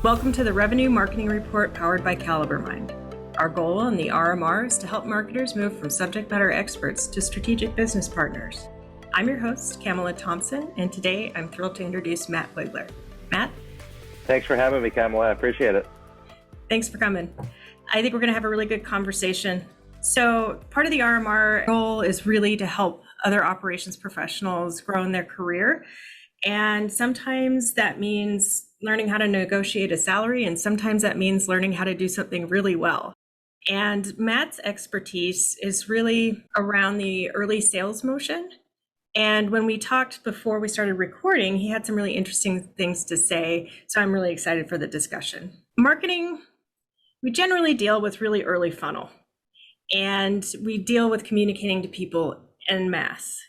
Welcome to the Revenue Marketing Report powered by CaliberMind. Our goal in the RMR is to help marketers move from subject matter experts to strategic business partners. I'm your host, Camela Thompson, and today I'm thrilled to introduce Matt Wigler. Matt? Thanks for having me, Camela. I appreciate it. Thanks for coming. I think we're going to have a really good conversation. So part of the RMR goal is really to help other operations professionals grow in their career. And sometimes that means learning how to negotiate a salary, and sometimes that means learning how to do something really well. And Matt's expertise is really around the early sales motion. And when we talked before we started recording, he had some really interesting things to say. So I'm really excited for the discussion. Marketing, we generally deal with really early funnel, and we deal with communicating to people en masse.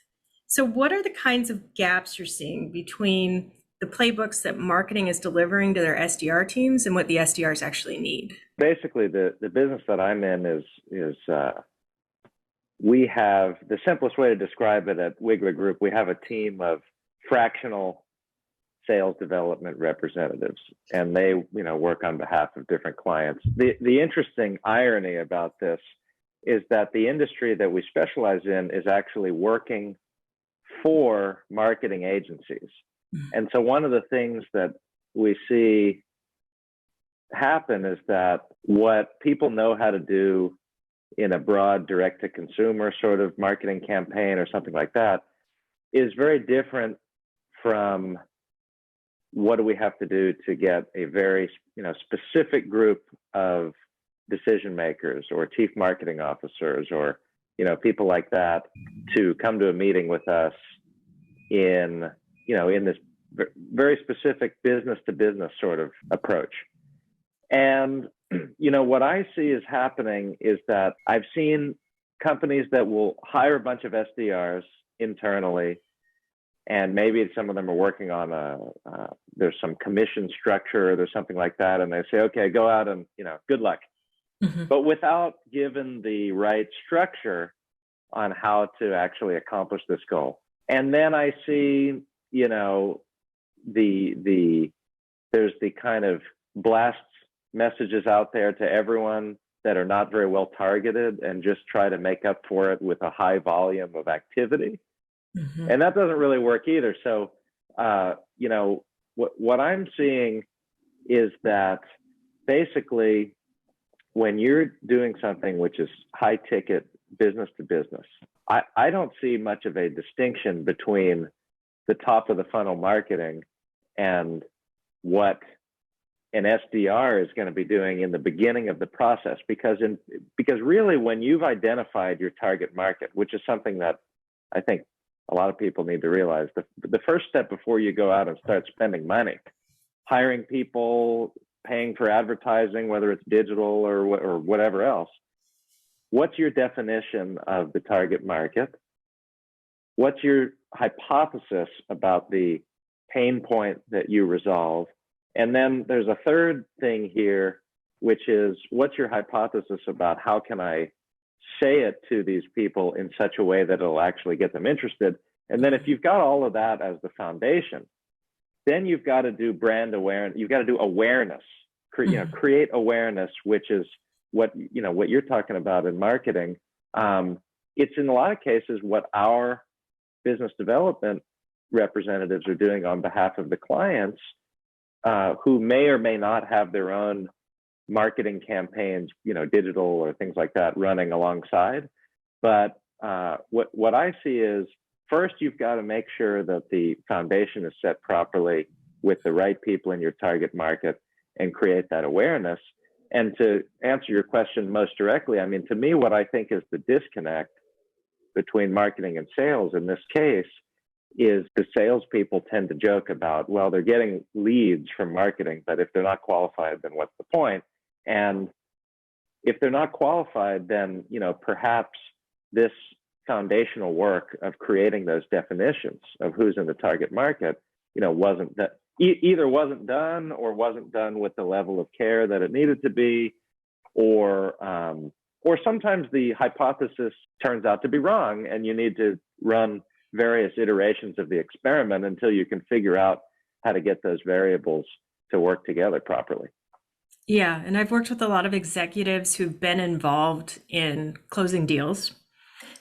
So what are the kinds of gaps you're seeing between the playbooks that marketing is delivering to their SDR teams and what the SDRs actually need? Basically, the business that I'm in is we have, the simplest way to describe it at Wigler Group, we have a team of fractional sales development representatives, and they work on behalf of different clients. The interesting irony about this is that the industry that we specialize in is actually working for marketing agencies. And so one of the things that we see happen is that what people know how to do in a broad direct-to-consumer sort of marketing campaign or something like that is very different from what do we have to do to get a very specific group of decision makers or chief marketing officers or people like that to come to a meeting with us in this very specific business to business sort of approach. And what I see is happening is that I've seen companies that will hire a bunch of SDRs internally, and maybe some of them are working on there's some commission structure or there's something like that, and they say, okay, go out and good luck. But without giving the right structure on how to actually accomplish this goal. And then I see, there's the kind of blast messages out there to everyone that are not very well targeted and just try to make up for it with a high volume of activity. And that doesn't really work either. So, what I'm seeing is that basically when you're doing something which is high ticket business to business, I don't see much of a distinction between the top of the funnel marketing and what an SDR is going to be doing in the beginning of the process, because really when you've identified your target market, which is something that I think a lot of people need to realize, the first step before you go out and start spending money, hiring people, paying for advertising, whether it's digital or whatever else, what's your definition of the target market? What's your hypothesis about the pain point that you resolve? And then there's a third thing here, which is what's your hypothesis about how can I say it to these people in such a way that it'll actually get them interested? And then if you've got all of that as the foundation, then you've got to do brand awareness. You've got to do awareness, create awareness, which is what you're talking about in marketing. It's in a lot of cases what our business development representatives are doing on behalf of the clients, who may or may not have their own marketing campaigns, digital or things like that running alongside. But what I see is, first, you've got to make sure that the foundation is set properly with the right people in your target market and create that awareness. And to answer your question most directly, to me, what I think is the disconnect between marketing and sales in this case is the salespeople tend to joke about, well, they're getting leads from marketing, but if they're not qualified, then what's the point? And if they're not qualified, then, perhaps this foundational work of creating those definitions of who's in the target market, either wasn't done or wasn't done with the level of care that it needed to be, or sometimes the hypothesis turns out to be wrong and you need to run various iterations of the experiment until you can figure out how to get those variables to work together properly. Yeah, and I've worked with a lot of executives who've been involved in closing deals.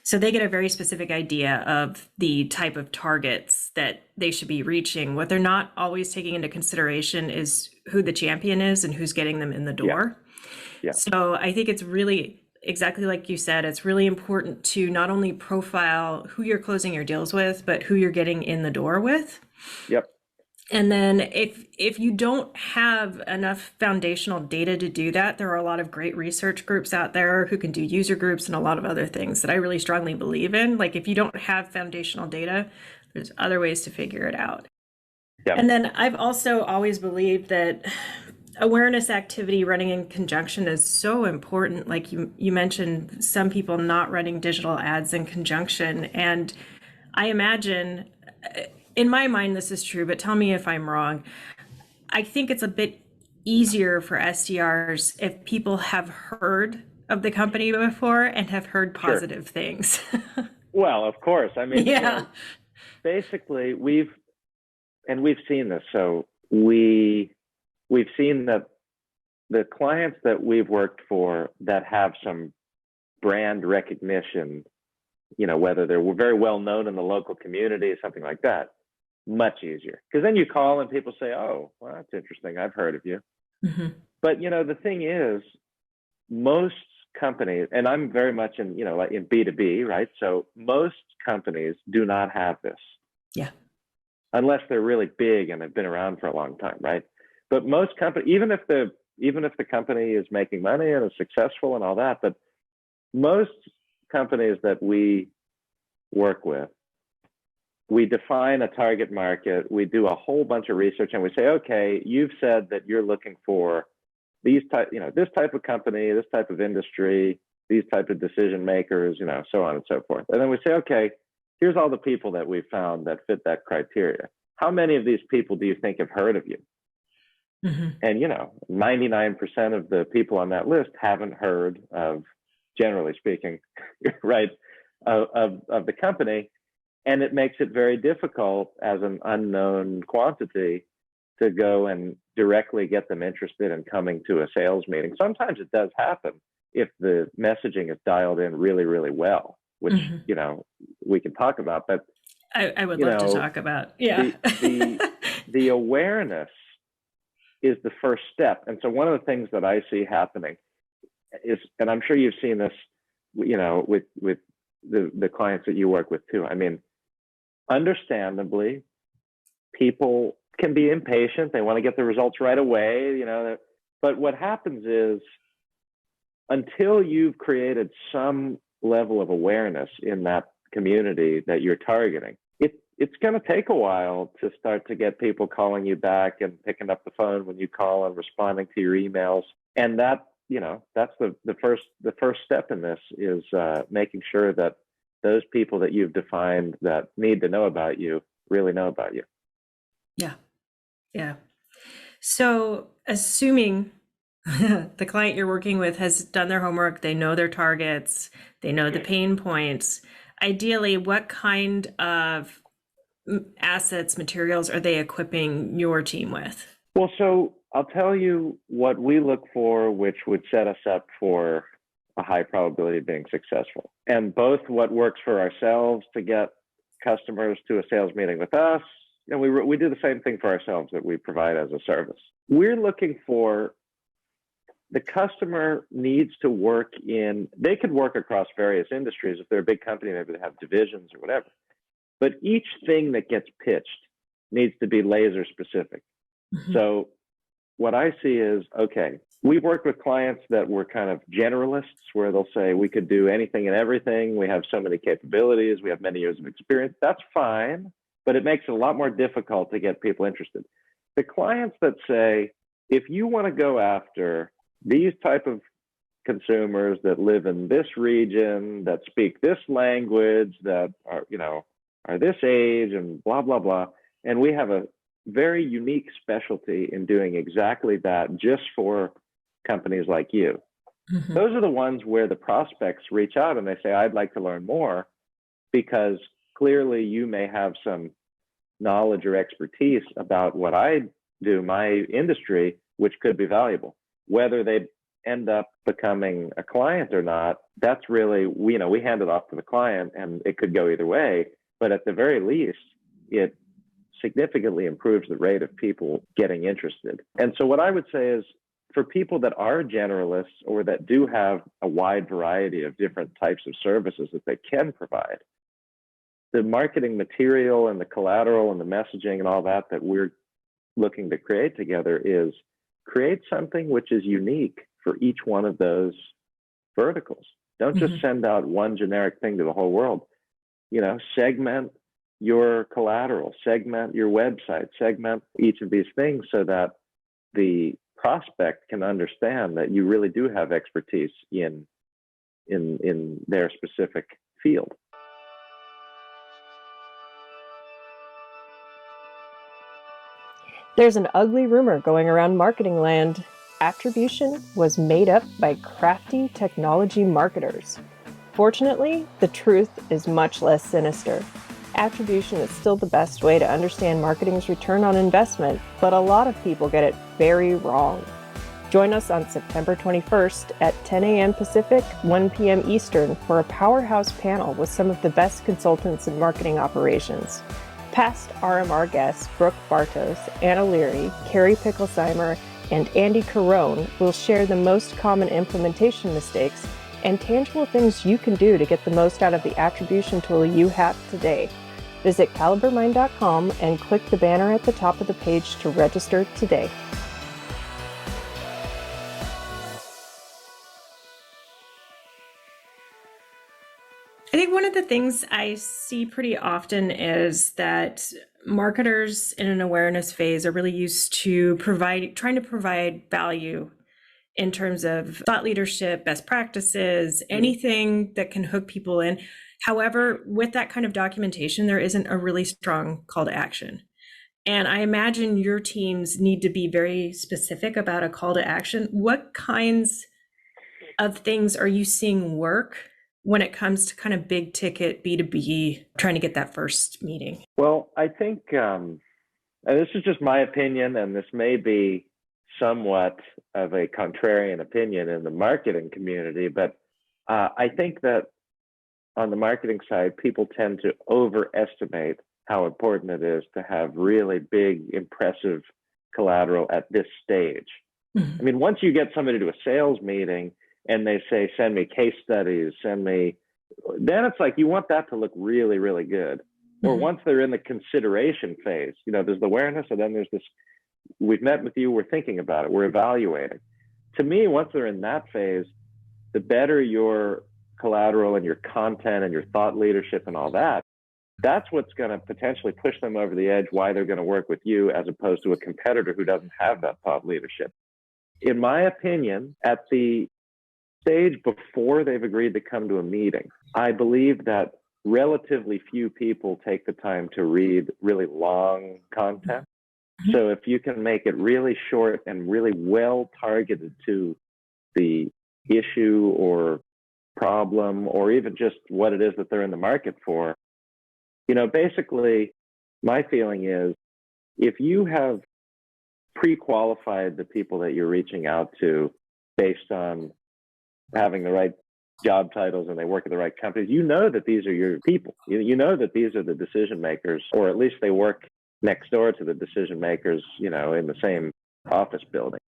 So they get a very specific idea of the type of targets that they should be reaching. What they're not always taking into consideration is who the champion is and who's getting them in the door. Yeah. So I think it's really, exactly like you said, it's really important to not only profile who you're closing your deals with, but who you're getting in the door with. Yep. And then if you don't have enough foundational data to do that, there are a lot of great research groups out there who can do user groups and a lot of other things that I really strongly believe in. Like if you don't have foundational data, there's other ways to figure it out. Yep. And then I've also always believed that awareness activity running in conjunction is so important. Like you mentioned, some people not running digital ads in conjunction. And I imagine, in my mind, this is true, but tell me if I'm wrong. I think it's a bit easier for SDRs if people have heard of the company before and have heard positive things. Well, of course. I mean, yeah. Basically, we've seen this. So we've seen that the clients that we've worked for that have some brand recognition, whether they're very well known in the local community, something like that, much easier. Because then you call and people say, oh, well, that's interesting. I've heard of you. Mm-hmm. But, the thing is, most companies, and I'm very much in, like in B2B, right? So most companies do not have this. Yeah. Unless they're really big and have been around for a long time, right? But most companies, even if the company is making money and is successful and all that, but most companies that we work with, we define a target market, we do a whole bunch of research, and we say, okay, you've said that you're looking for this type of company, this type of industry, these type of decision makers, so on and so forth. And then we say, okay, here's all the people that we found that fit that criteria. How many of these people do you think have heard of you? Mm-hmm. And 99% of the people on that list haven't heard of, generally speaking, right, of the company. And it makes it very difficult as an unknown quantity to go and directly get them interested in coming to a sales meeting. Sometimes it does happen if the messaging is dialed in really, really well, which, we can talk about. But I would love to talk about. Yeah. The awareness is the first step. And so one of the things that I see happening is, and I'm sure you've seen this, with the clients that you work with too. I mean, understandably, people can be impatient. They want to get the results right away, but what happens is until you've created some level of awareness in that community that you're targeting, it's going to take a while to start to get people calling you back and picking up the phone when you call and responding to your emails. And that, that's the first step in this is making sure that those people that you've defined that need to know about you really know about you. Yeah. Yeah. So assuming the client you're working with has done their homework, they know their targets, they know the pain points, ideally, what kind of assets, materials are they equipping your team with? Well, so I'll tell you what we look for, which would set us up for a high probability of being successful. And both what works for ourselves to get customers to a sales meeting with us, and we do the same thing for ourselves that we provide as a service. We're looking for the customer needs to work they could work across various industries. If they're a big company, maybe they have divisions or whatever. But each thing that gets pitched needs to be laser specific. Mm-hmm. So what I see is, okay, we've worked with clients that were kind of generalists where they'll say we could do anything and everything. We have so many capabilities. We have many years of experience. That's fine, but it makes it a lot more difficult to get people interested. The clients that say, if you want to go after these type of consumers that live in this region, that speak this language, that are this age and blah, blah, blah. And we have a very unique specialty in doing exactly that just for companies like you. Mm-hmm. Those are the ones where the prospects reach out and they say, I'd like to learn more, because clearly you may have some knowledge or expertise about what I do my industry, which could be valuable. Whether they end up becoming a client or not, that's really, we hand it off to the client, and it could go either way. But at the very least, it significantly improves the rate of people getting interested. And so what I would say is, for people that are generalists or that do have a wide variety of different types of services that they can provide, the marketing material and the collateral and the messaging and all that we're looking to create together is create something which is unique for each one of those verticals. Don't just send out one generic thing to the whole world. Segment your collateral, segment your website, segment each of these things so that the prospect can understand that you really do have expertise in their specific field. There's an ugly rumor going around marketing land. Attribution was made up by crafty technology marketers. Fortunately, the truth is much less sinister. Attribution is still the best way to understand marketing's return on investment, but a lot of people get it very wrong. Join us on September 21st at 10 a.m. Pacific, 1 p.m. Eastern for a powerhouse panel with some of the best consultants in marketing operations. Past RMR guests Brooke Bartos, Anna Leary, Carrie Picklesheimer, and Andy Carone will share the most common implementation mistakes and tangible things you can do to get the most out of the attribution tool you have today. Visit calibermind.com and click the banner at the top of the page to register today. I think one of the things I see pretty often is that marketers in an awareness phase are really used to trying to provide value in terms of thought leadership, best practices, anything that can hook people in. However, with that kind of documentation, there isn't a really strong call to action. And I imagine your teams need to be very specific about a call to action. What kinds of things are you seeing work when it comes to kind of big ticket B2B, trying to get that first meeting? Well, I think, and this is just my opinion, and this may be somewhat of a contrarian opinion in the marketing community, but I think that on the marketing side, people tend to overestimate how important it is to have really big, impressive collateral at this stage. I mean, once you get somebody to a sales meeting and they say, send me case studies, then it's like, you want that to look really, really good. Or once they're in the consideration phase, there's the awareness, and then there's this, we've met with you, we're thinking about it, we're evaluating. To me, once they're in that phase, the better your collateral and your content and your thought leadership and all that, that's what's going to potentially push them over the edge, why they're going to work with you as opposed to a competitor who doesn't have that thought leadership. In my opinion, at the stage before they've agreed to come to a meeting, I believe that relatively few people take the time to read really long content. So if you can make it really short and really well targeted to the issue or problem, or even just what it is that they're in the market for, basically my feeling is, if you have pre-qualified the people that you're reaching out to based on having the right job titles and they work at the right companies, that these are your people. You know that these are the decision makers, or at least they work next door to the decision makers, in the same office building.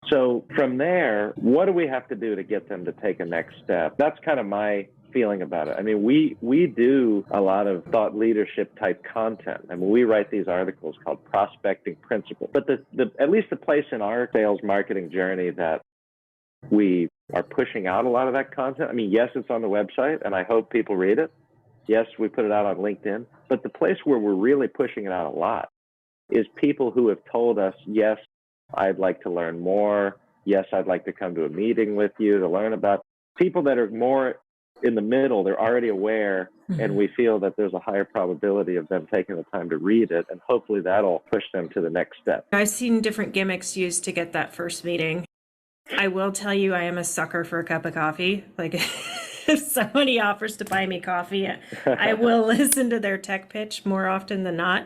So from there, what do we have to do to get them to take a next step? That's kind of my feeling about it. I mean, we do a lot of thought leadership type content. I mean, we write these articles called Prospecting Principles. But at least the place in our sales marketing journey that we are pushing out a lot of that content. I mean, yes, it's on the website, and I hope people read it. Yes, we put it out on LinkedIn. But the place where we're really pushing it out a lot is people who have told us, yes, I'd like to learn more. Yes, I'd like to come to a meeting with you to learn about. People that are more in the middle, they're already aware, and we feel that there's a higher probability of them taking the time to read it, and hopefully that'll push them to the next step. I've seen different gimmicks used to get that first meeting. I will tell you, I am a sucker for a cup of coffee. Like, if somebody offers to buy me coffee, I will listen to their tech pitch more often than not.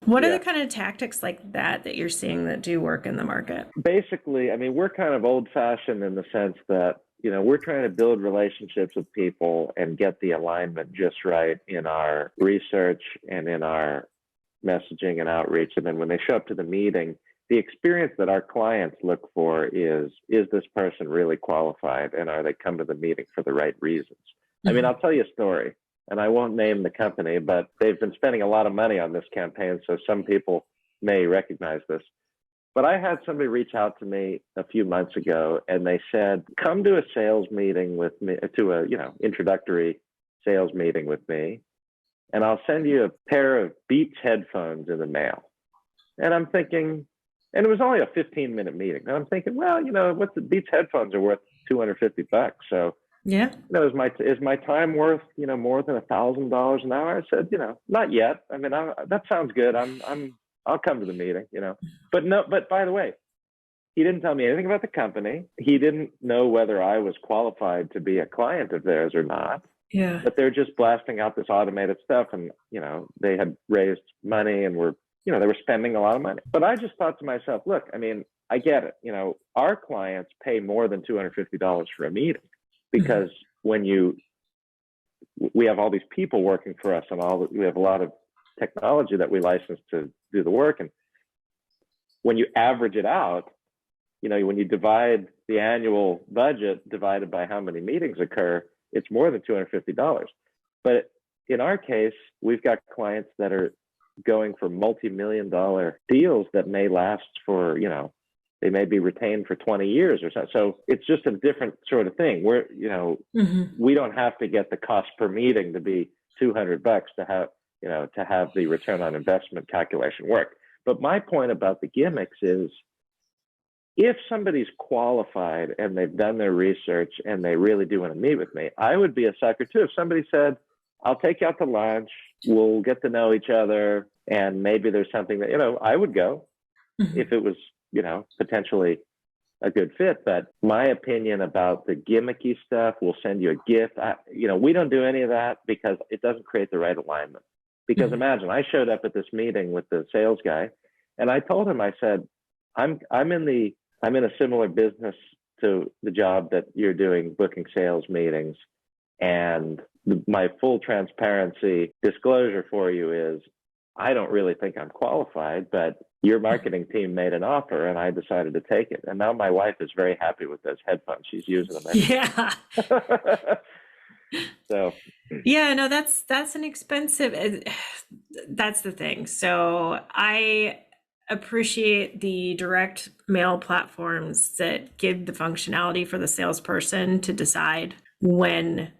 What are Yeah. the kind of tactics like that you're seeing that do work in the market? Basically, I mean, we're kind of old fashioned in the sense that, we're trying to build relationships with people and get the alignment just right in our research and in our messaging and outreach. And then when they show up to the meeting, the experience that our clients look for is this person really qualified, and are they come to the meeting for the right reasons? I mean, I'll tell you a story, and I won't name the company, but they've been spending a lot of money on this campaign, so some people may recognize this. But I had somebody reach out to me a few months ago, and they said, come to a sales meeting with me, to a, introductory sales meeting with me, and I'll send you a pair of Beats headphones in the mail. And I'm thinking, and it was only a 15-minute meeting. And I'm thinking, well, what the Beats headphones are worth $250. So, Yeah. is my time worth, more than $1,000 an hour? I said, not yet. I mean, that sounds good. I'll come to the meeting, but by the way, he didn't tell me anything about the company. He didn't know whether I was qualified to be a client of theirs or not. Yeah. But they're just blasting out this automated stuff, and they had raised money and were, they were spending a lot of money. But I just thought to myself, look, I mean, I get it. Our clients pay more than $250 for a meeting, because when we have all these people working for us, and we have a lot of technology that we license to do the work, and when you average it out, when you divide the annual budget divided by how many meetings occur, it's more than $250. But in our case, we've got clients that are going for multi-million-dollar deals that may last for, they may be retained for 20 years or so. So it's just a different sort of thing. We're, we don't have to get the cost per meeting to be $200 to have the return on investment calculation work. But my point about the gimmicks is, if somebody's qualified and they've done their research and they really do want to meet with me, I would be a sucker too. If somebody said, I'll take you out to lunch, we'll get to know each other, and maybe there's something that, I would go if it was, potentially a good fit. But my opinion about the gimmicky stuff, we'll send you a gift. We don't do any of that because it doesn't create the right alignment. Because imagine, I showed up at this meeting with the sales guy, and I told him, I said, I'm in a similar business to the job that you're doing, booking sales meetings. And my full transparency disclosure for you is, I don't really think I'm qualified, but your marketing team made an offer and I decided to take it. And now my wife is very happy with those headphones. She's using them. Yeah. So. Yeah, no, that's an expensive, that's the thing. So I appreciate the direct mail platforms that give the functionality for the salesperson to decide when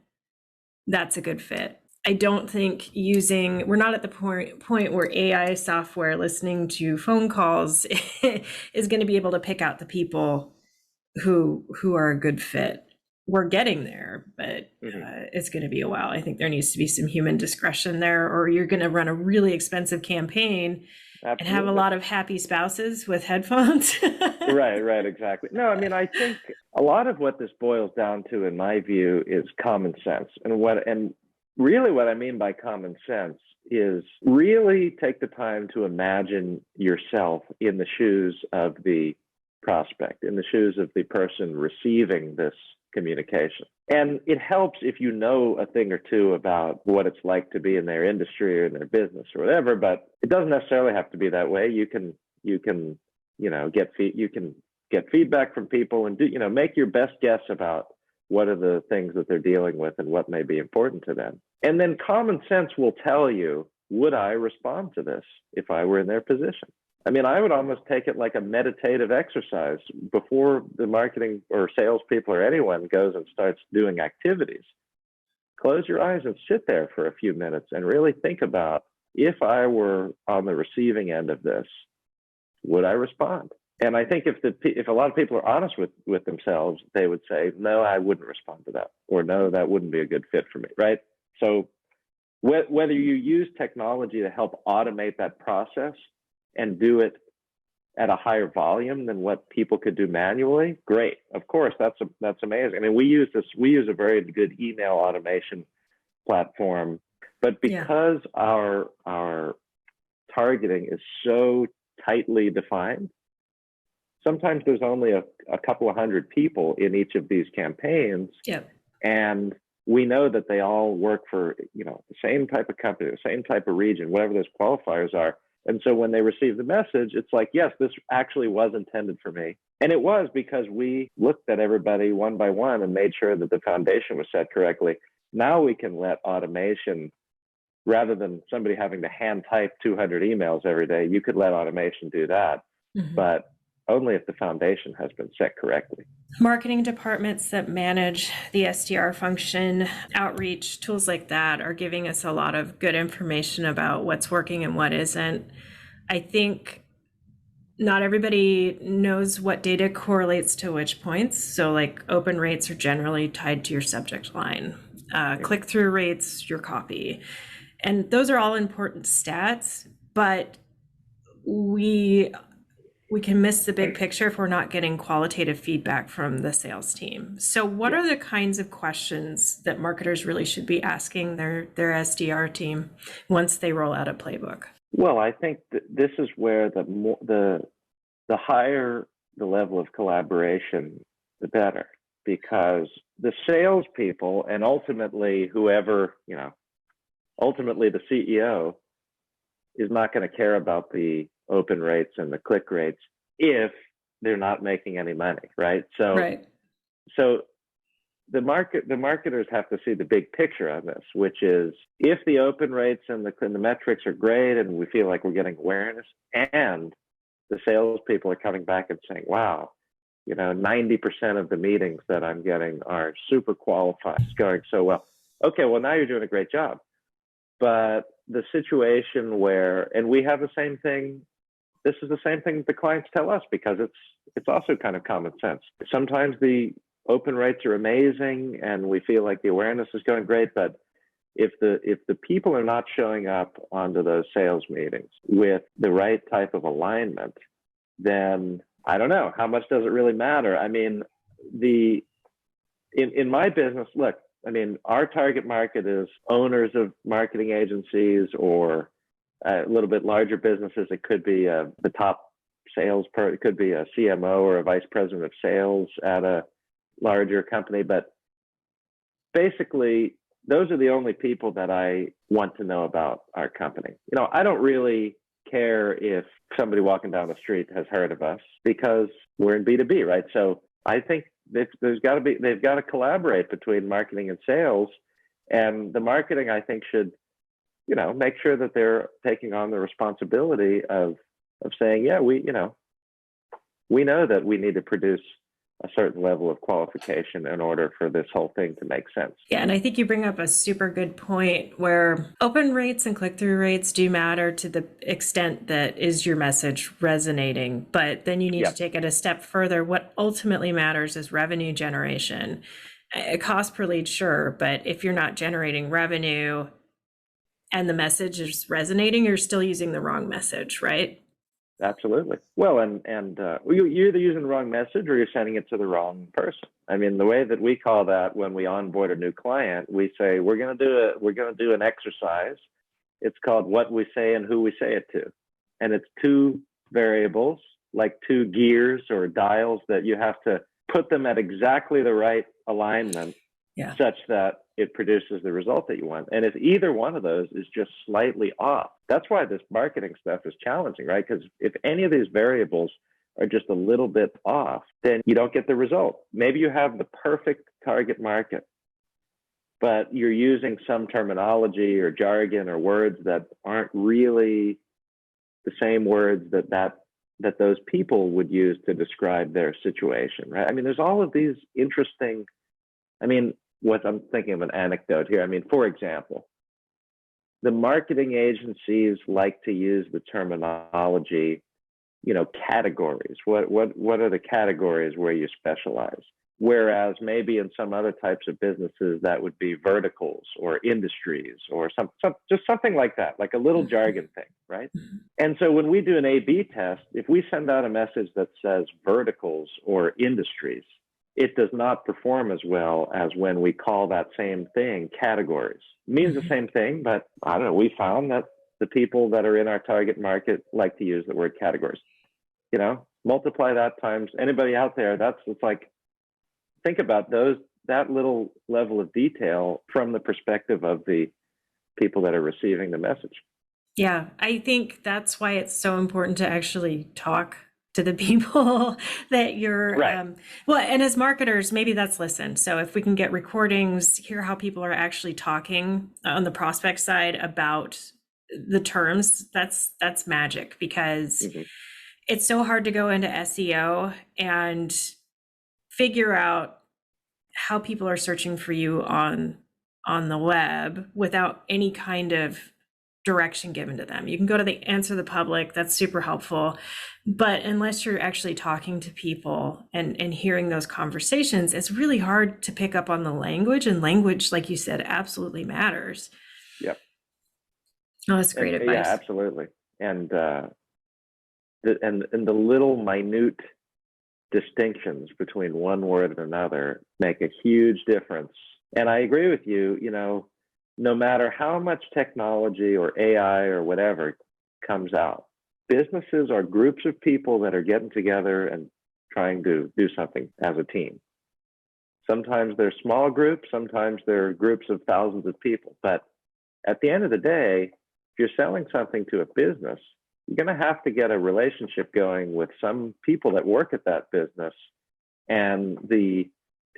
that's a good fit. I don't think we're not at the point where AI software listening to phone calls is going to be able to pick out the people who are a good fit. We're getting there, but it's going to be a while. I think there needs to be some human discretion there, or you're going to run a really expensive campaign. Absolutely. And have a lot of happy spouses with headphones. Right, exactly. No, I mean, I think a lot of what this boils down to, in my view, is common sense. And really what I mean by common sense is really take the time to imagine yourself in the shoes of the prospect, in the shoes of the person receiving this communication. And it helps if you know a thing or two about what it's like to be in their industry or in their business or whatever, but it doesn't necessarily have to be that way. You can get feedback from people and make your best guess about what are the things that they're dealing with and what may be important to them. And then common sense will tell you, would I respond to this if I were in their position? I mean, I would almost take it like a meditative exercise before the marketing or salespeople or anyone goes and starts doing activities. Close your eyes and sit there for a few minutes and really think about, if I were on the receiving end of this, would I respond? And I think if a lot of people are honest with themselves, they would say, no, I wouldn't respond to that, or no, that wouldn't be a good fit for me, right? So whether you use technology to help automate that process and do it at a higher volume than what people could do manually, great. Of course, that's amazing. I mean, we use a very good email automation platform, but because our targeting is so tightly defined. Sometimes there's only a couple of hundred people in each of these campaigns. Yep. And we know that they all work for, the same type of company, the same type of region, whatever those qualifiers are. And so when they receive the message, it's like, yes, this actually was intended for me. And it was, because we looked at everybody one by one and made sure that the foundation was set correctly. Now we can let automation, rather than somebody having to hand type 200 emails every day, you could let automation do that, but only if the foundation has been set correctly. Marketing departments that manage the SDR function, outreach, tools like that are giving us a lot of good information about what's working and what isn't. I think not everybody knows what data correlates to which points. So like open rates are generally tied to your subject line, click-through rates, your copy. And those are all important stats, but we can miss the big picture if we're not getting qualitative feedback from the sales team. So what are the kinds of questions that marketers really should be asking their SDR team once they roll out a playbook? Well, I think this is where the higher the level of collaboration, the better, because the salespeople and ultimately ultimately the CEO is not going to care about the open rates and the click rates if they're not making any money, right? So the marketers have to see the big picture on this, which is if the open rates and the metrics are great and we feel like we're getting awareness, and the salespeople are coming back and saying, wow, 90% of the meetings that I'm getting are super qualified, it's going so well. Okay, well, now you're doing a great job. But the situation where, and we have the same thing, this is the same thing that the clients tell us, because it's also kind of common sense. Sometimes the open rates are amazing and we feel like the awareness is going great, but if the people are not showing up onto those sales meetings with the right type of alignment, then I don't know, how much does it really matter? I mean, in my business, look, I mean, our target market is owners of marketing agencies or a little bit larger businesses. It could be the top it could be a CMO or a vice president of sales at a larger company. But basically, those are the only people that I want to know about our company. I don't really care if somebody walking down the street has heard of us, because we're in B2B, right? So I think they've got to collaborate between marketing and sales, and the marketing, I think, should, make sure that they're taking on the responsibility of saying, yeah, we know that we need to produce a certain level of qualification in order for this whole thing to make sense. Yeah, and I think you bring up a super good point where open rates and click-through rates do matter to the extent that is your message resonating, but then you need to take it a step further. What ultimately matters is revenue generation. A cost per lead, sure, but if you're not generating revenue and the message is resonating, you're still using the wrong message, right? Absolutely. Well, and you're either using the wrong message or you're sending it to the wrong person. I mean, the way that we call that when we onboard a new client, we say we're going to do an exercise. It's called what we say and who we say it to, and it's two variables, like two gears or dials, that you have to put them at exactly the right alignment, such that it produces the result that you want. And if either one of those is just slightly off, that's why this marketing stuff is challenging, right? Because if any of these variables are just a little bit off, then you don't get the result. Maybe you have the perfect target market, but you're using some terminology or jargon or words that aren't really the same words that those people would use to describe their situation, right? I mean, there's all of these interesting, I'm thinking of an anecdote here. I mean, for example, the marketing agencies like to use the terminology, categories. What are the categories where you specialize? Whereas maybe in some other types of businesses, that would be verticals or industries or just something like that, like a little jargon thing, right? And so when we do an A/B test, if we send out a message that says verticals or industries, it does not perform as well as when we call that same thing categories. It means the same thing, but I don't know, we found that the people that are in our target market like to use the word categories. You know, multiply that times anybody out there. It's like, think about that little level of detail from the perspective of the people that are receiving the message. Yeah, I think that's why it's so important to actually talk to the people that you're, Right. Well, and as marketers, maybe that's listen. So if we can get recordings, hear how people are actually talking on the prospect side about the terms, that's magic, because it's so hard to go into SEO and figure out how people are searching for you on the web without any kind of direction given to them. You can go to the Answer the Public, that's super helpful. But unless you're actually talking to people and hearing those conversations, it's really hard to pick up on the language. And language, like you said, absolutely matters. Yep. Oh, that's great advice. Yeah, absolutely. And the little minute distinctions between one word and another make a huge difference. And I agree with you, you know, no matter how much technology or AI or whatever comes out, businesses are groups of people that are getting together and trying to do something as a team. Sometimes they're small groups, sometimes they're groups of thousands of people. But at the end of the day, if you're selling something to a business, you're going to have to get a relationship going with some people that work at that business. And the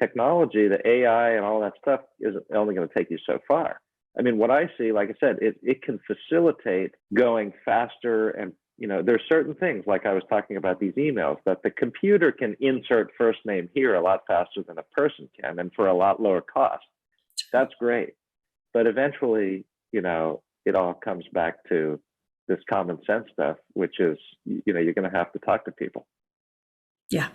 technology, the AI and all that stuff is only going to take you so far. I mean, what I see, like I said, it can facilitate going faster. And, you know, there's certain things, like I was talking about these emails, that the computer can insert first name here a lot faster than a person can, and for a lot lower cost. That's great. But eventually, you know, it all comes back to this common sense stuff, which is, you know, you're going to have to talk to people. Yeah.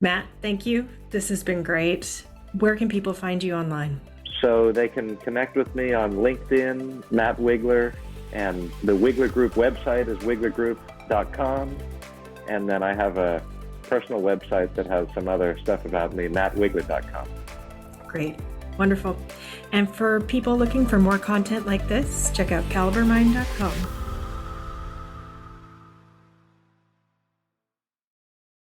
Matt, thank you. This has been great. Where can people find you online? So they can connect with me on LinkedIn, Matt Wigler, and the Wigler Group website is wiglergroup.com. And then I have a personal website that has some other stuff about me, mattwigler.com. Great. Wonderful. And for people looking for more content like this, check out calibermind.com.